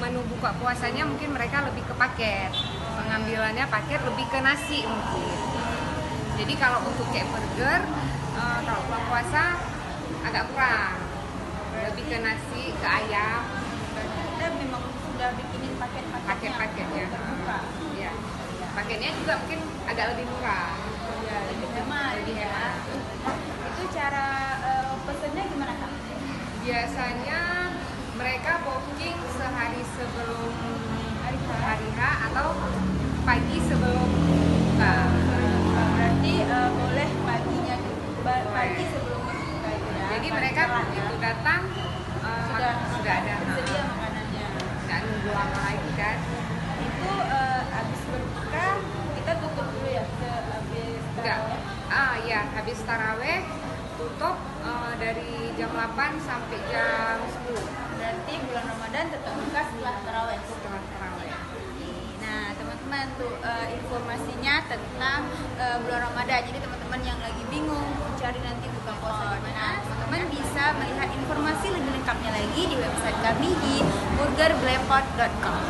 menu buka puasanya mungkin mereka lebih ke paket, pengambilannya paket lebih ke nasi mungkin. Jadi kalau untuk kayak burger, kalau buka puasa agak kurang, lebih ke nasi, ke ayam. Kita memang sudah bikinin Paket-paketnya terbuka. Ya. Paketnya juga mungkin agak lebih murah. Ya, lebih hemat. Lebih hemat. Itu cara pesennya gimana Kak? Biasanya mereka booking sehari sebelum hari H atau pagi sebelum buka. Berarti boleh paginya pagi sebelum buka itu ya. Jadi mereka begitu datang sudah ada. Tersedia makanannya. Nggak nunggu lama lagi kan. Itu habis berbuka kita tutup dulu ya habis Enggak. tarawih. Iya, habis taraweh tutup dari jam 8 sampai jam 10 Berarti bulan Ramadan tetap buka setelah tarawih. setelah taraweh. Nah teman-teman tuh informasinya tentang bulan Ramadan. Jadi teman-teman yang lagi bingung mencari nanti buka puasa di mana, teman-teman bisa melihat informasi lebih lengkapnya lagi di website kami di burgerblepot.com.